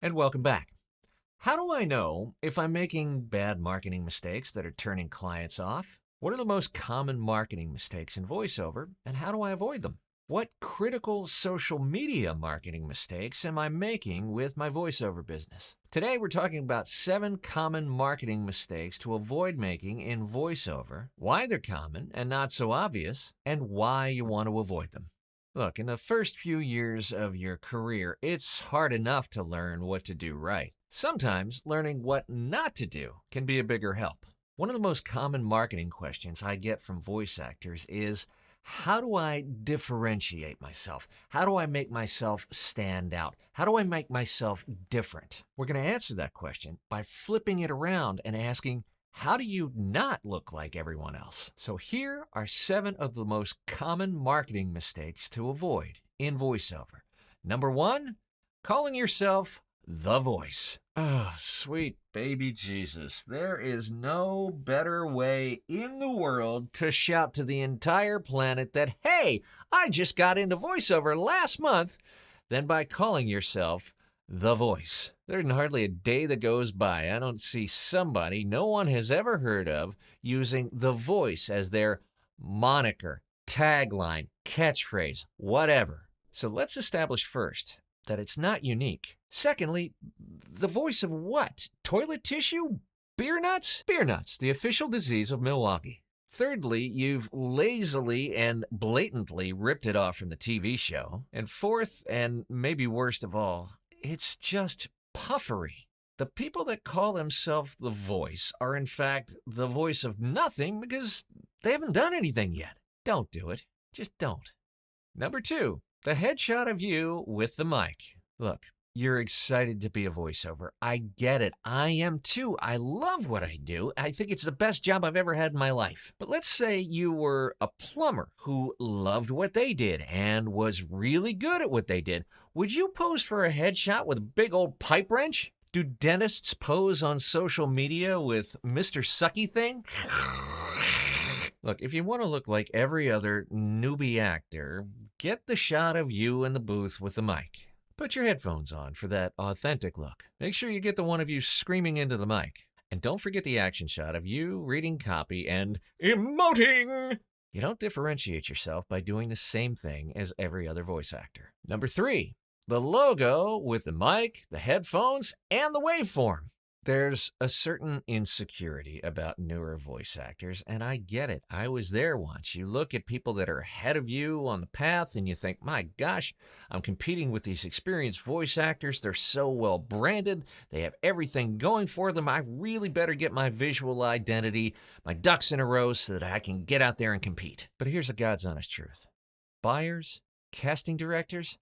And welcome back. How do I know if I'm making bad marketing mistakes that are turning clients off? What are the most common marketing mistakes in voiceover, and how do I avoid them? What critical social media marketing mistakes am I making with my voiceover business? Today, we're talking about 7 common marketing mistakes to avoid making in voiceover, why they're common and not so obvious, and why you want to avoid them. Look, in the first few years of your career, it's hard enough to learn what to do right. Sometimes learning what not to do can be a bigger help. One of the most common marketing questions I get from voice actors is, how do I differentiate myself? How do I make myself stand out? How do I make myself different? We're going to answer that question by flipping it around and asking, how do you not look like everyone else? So here are 7 of the most common marketing mistakes to avoid in voiceover. Number 1, calling yourself the voice. Oh, sweet baby Jesus. There is no better way in the world to shout to the entire planet that, hey, I just got into voiceover last month, than by calling yourself the voice. There's hardly a day that goes by I don't see somebody no one has ever heard of using the voice as their moniker, tagline, catchphrase, whatever. So let's establish first that it's not unique. Secondly, the voice of what? Toilet tissue? Beer nuts? Beer nuts, the official disease of Milwaukee. Thirdly, you've lazily and blatantly ripped it off from the TV show. And fourth, and maybe worst of all, it's just puffery. The people that call themselves the voice are in fact the voice of nothing because they haven't done anything yet. Don't do it. Just don't. Number 2, the headshot of you with the mic. Look, you're excited to be a voiceover. I get it. I am too. I love what I do. I think it's the best job I've ever had in my life. But let's say you were a plumber who loved what they did and was really good at what they did. Would you pose for a headshot with a big old pipe wrench? Do dentists pose on social media with Mr. Sucky Thing? Look, if you want to look like every other newbie actor, get the shot of you in the booth with the mic. Put your headphones on for that authentic look. Make sure you get the one of you screaming into the mic. And don't forget the action shot of you reading copy and emoting. You don't differentiate yourself by doing the same thing as every other voice actor. Number 3, the logo with the mic, the headphones, and the waveform. There's a certain insecurity about newer voice actors, and I get it. I was there once. You look at people that are ahead of you on the path, and you think, my gosh, I'm competing with these experienced voice actors. They're so well branded. They have everything going for them. I really better get my visual identity, my ducks in a row so that I can get out there and compete. But here's the God's honest truth. Buyers, casting directors,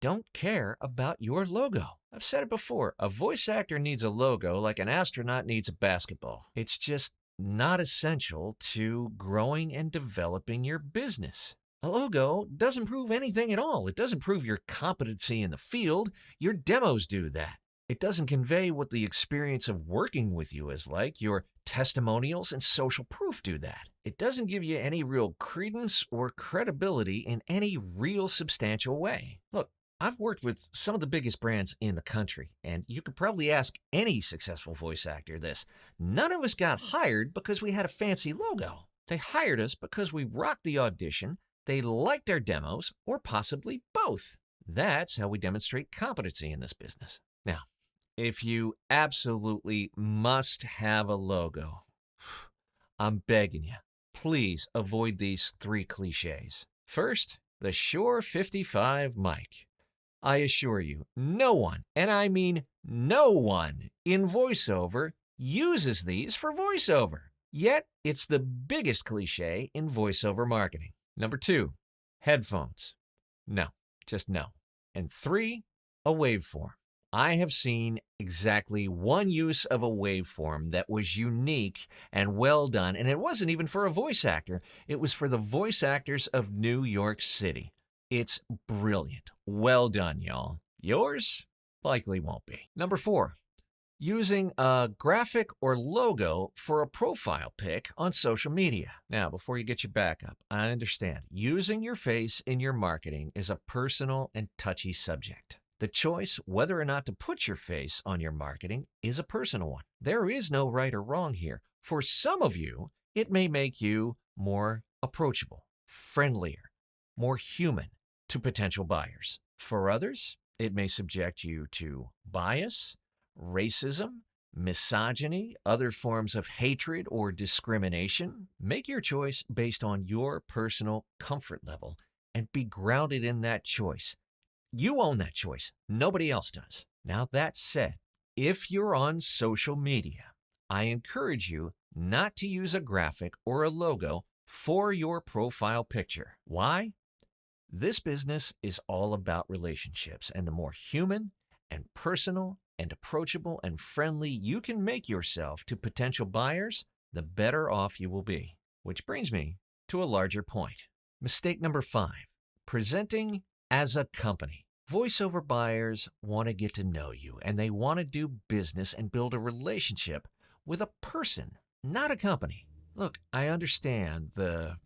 don't care about your logo. I've said it before, a voice actor needs a logo like an astronaut needs a basketball. It's just not essential to growing and developing your business. A logo doesn't prove anything at all. It doesn't prove your competency in the field. Your demos do that. It doesn't convey what the experience of working with you is like. Your testimonials and social proof do that. It doesn't give you any real credence or credibility in any real substantial way. Look, I've worked with some of the biggest brands in the country, and you could probably ask any successful voice actor this. None of us got hired because we had a fancy logo. They hired us because we rocked the audition, they liked our demos, or possibly both. That's how we demonstrate competency in this business. Now, if you absolutely must have a logo, I'm begging you, please avoid these 3 cliches. First, the Shure 55 mic. I assure you, no one, and I mean no one, in voiceover uses these for voiceover. Yet, it's the biggest cliche in voiceover marketing. Number 2, headphones. No, just no. And 3, a waveform. I have seen exactly one use of a waveform that was unique and well done, and it wasn't even for a voice actor. It was for the voice actors of New York City. It's brilliant. Well done, y'all. Yours likely won't be. Number 4, using a graphic or logo for a profile pic on social media. Now, before you get your back up, I understand using your face in your marketing is a personal and touchy subject. The choice whether or not to put your face on your marketing is a personal one. There is no right or wrong here. For some of you, it may make you more approachable, friendlier, more human to potential buyers. For others, it may subject you to bias, racism, misogyny, other forms of hatred or discrimination. Make your choice based on your personal comfort level and be grounded in that choice. You own that choice. Nobody else does. Now, that said, if you're on social media, I encourage you not to use a graphic or a logo for your profile picture. Why? This business is all about relationships, and the more human and personal and approachable and friendly you can make yourself to potential buyers, the better off you will be. Which brings me to a larger point. Mistake number 5, presenting as a company. Voiceover buyers want to get to know you, and they want to do business and build a relationship with a person, not a company. Look, I understand the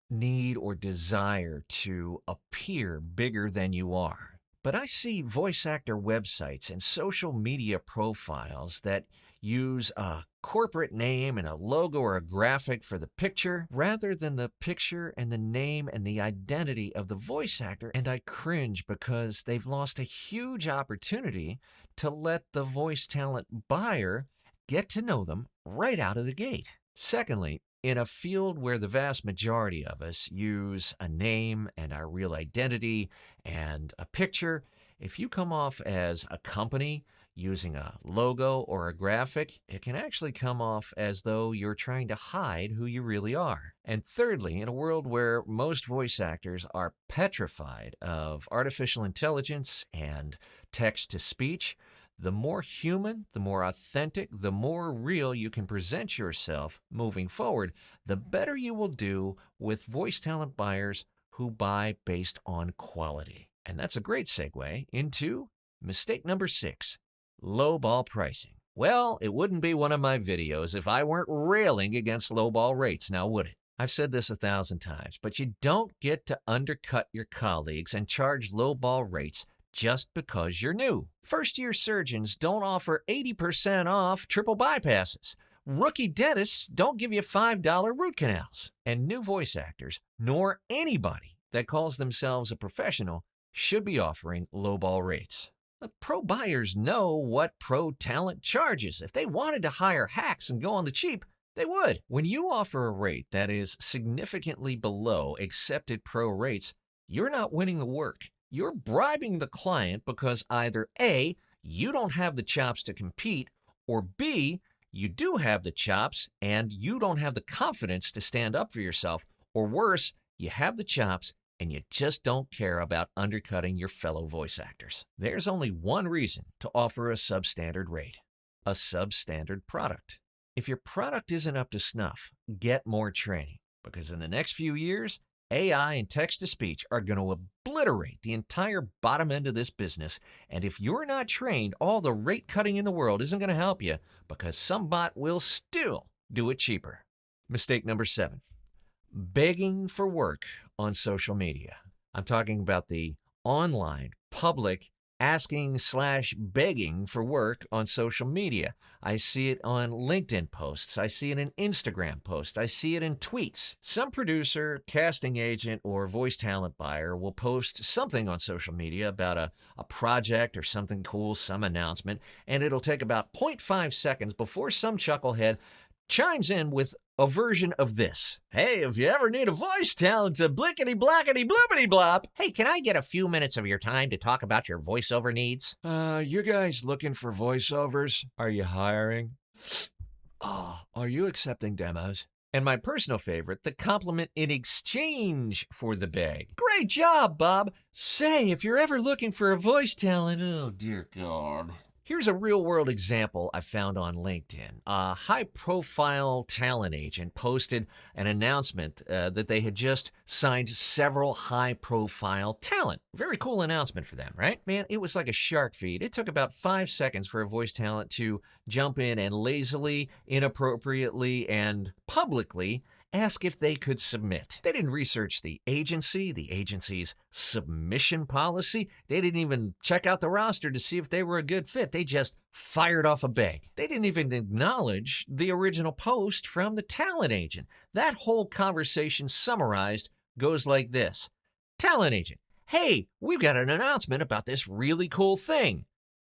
need or desire to appear bigger than you are, but I see voice actor websites and social media profiles that use a corporate name and a logo or a graphic for the picture rather than the picture and the name and the identity of the voice actor, and I cringe because they've lost a huge opportunity to let the voice talent buyer get to know them right out of the gate. Secondly, in a field where the vast majority of us use a name and our real identity and a picture, if you come off as a company using a logo or a graphic, it can actually come off as though you're trying to hide who you really are. And thirdly, in a world where most voice actors are petrified of artificial intelligence and text-to-speech, the more human, the more authentic, the more real you can present yourself moving forward, the better you will do with voice talent buyers who buy based on quality. And that's a great segue into mistake number 6, lowball pricing. Well, it wouldn't be one of my videos if I weren't railing against lowball rates, now would it? I've said this 1,000 times, but you don't get to undercut your colleagues and charge lowball rates just because you're new. First-year surgeons don't offer 80% off triple bypasses. Rookie dentists don't give you $5 root canals. And new voice actors, nor anybody that calls themselves a professional, should be offering lowball rates. The pro buyers know what pro talent charges. If they wanted to hire hacks and go on the cheap, they would. When you offer a rate that is significantly below accepted pro rates, you're not winning the work. You're bribing the client because either A, you don't have the chops to compete, or B, you do have the chops and you don't have the confidence to stand up for yourself, or worse, you have the chops and you just don't care about undercutting your fellow voice actors. There's only one reason to offer a substandard rate: a substandard product. If your product isn't up to snuff, get more training, because in the next few years, AI and text-to-speech are going to obliterate the entire bottom end of this business, and if you're not trained, all the rate cutting in the world isn't going to help you, because some bot will still do it cheaper. Mistake number 7, begging for work on social media. I'm talking about the online, public, asking/begging for work on social media. I see it on LinkedIn posts. I see it in Instagram posts. I see it in tweets. Some producer, casting agent, or voice talent buyer will post something on social media about a project or something cool, some announcement, and it'll take about 0.5 seconds before some chucklehead chimes in with a version of this. Hey, if you ever need a voice talent to blickety blackety bloopity blop. Hey, can I get a few minutes of your time to talk about your voiceover needs? You guys looking for voiceovers? Are you hiring? Oh, are you accepting demos? And my personal favorite, the compliment in exchange for the beg. Great job, Bob. Say, if you're ever looking for a voice talent, oh dear God. Here's a real-world example I found on LinkedIn. A high-profile talent agent posted an announcement that they had just signed several high-profile talent. Very cool announcement for them, right? Man, it was like a shark feed. It took about 5 seconds for a voice talent to jump in and lazily, inappropriately, and publicly ask if they could submit. They didn't research the agency's submission policy. They didn't even check out the roster to see if they were a good fit. They just fired off a bag. They didn't even acknowledge the original post from the talent agent. That whole conversation summarized goes like this. Talent agent, hey, we've got an announcement about this really cool thing.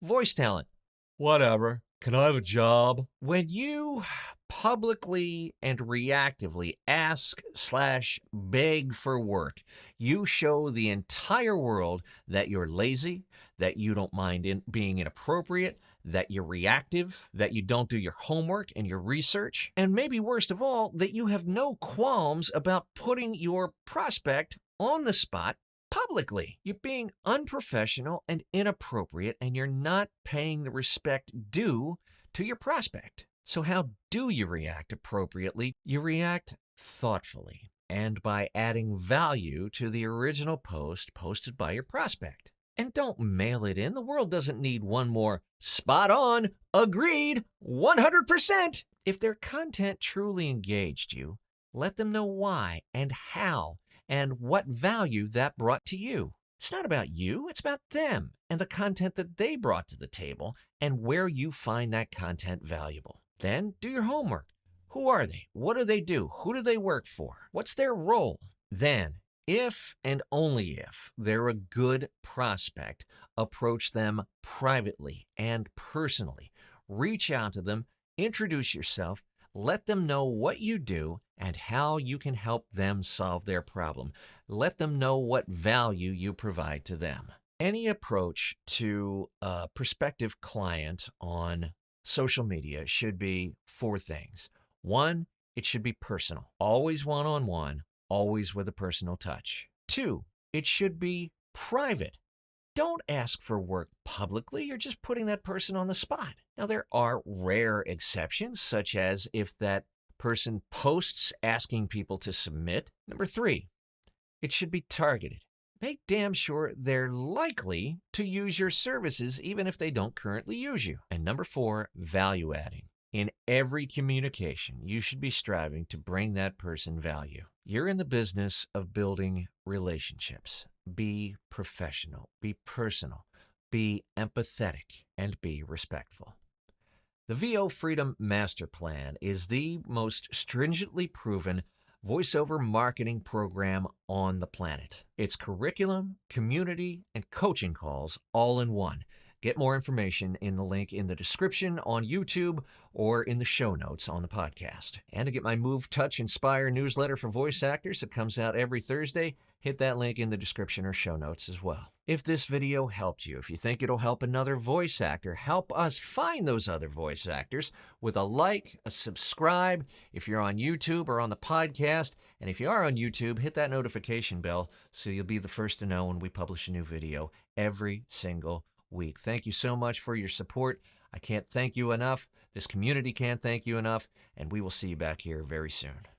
Voice talent, whatever. Can I have a job? When you publicly and reactively ask/beg for work, you show the entire world that you're lazy, that you don't mind being inappropriate, that you're reactive, that you don't do your homework and your research, and maybe worst of all, that you have no qualms about putting your prospect on the spot publicly. You're being unprofessional and inappropriate, and you're not paying the respect due to your prospect. So how do you react appropriately? You react thoughtfully and by adding value to the original post posted by your prospect. And don't mail it in. The world doesn't need one more spot on, agreed, 100%. If their content truly engaged you, let them know why and how and what value that brought to you. It's not about you, it's about them and the content that they brought to the table and where you find that content valuable. Then do your homework. Who are they? What do they do? Who do they work for? What's their role? Then, if and only if they're a good prospect, approach them privately and personally. Reach out to them, introduce yourself, let them know what you do and how you can help them solve their problem. Let them know what value you provide to them. Any approach to a prospective client on social media should be 4 things. 1, it should be personal. Always one-on-one, always with a personal touch. 2, it should be private. Don't ask for work publicly. You're just putting that person on the spot. Now, there are rare exceptions, such as if that person posts asking people to submit. Number 3, it should be targeted. Make damn sure they're likely to use your services even if they don't currently use you. And number 4, value adding. In every communication, you should be striving to bring that person value. You're in the business of building relationships. Be professional, be personal, be empathetic, and be respectful. The VO Freedom Master Plan is the most stringently proven voiceover marketing program on the planet. It's curriculum, community, and coaching calls all in one. Get more information in the link in the description on YouTube or in the show notes on the podcast. And to get my Move, Touch, Inspire newsletter for voice actors that comes out every Thursday, hit that link in the description or show notes as well. If this video helped you, if you think it'll help another voice actor, help us find those other voice actors with a like, a subscribe if you're on YouTube or on the podcast. And if you are on YouTube, hit that notification bell so you'll be the first to know when we publish a new video every single week. Thank you so much for your support. I can't thank you enough. This community can't thank you enough. And we will see you back here very soon.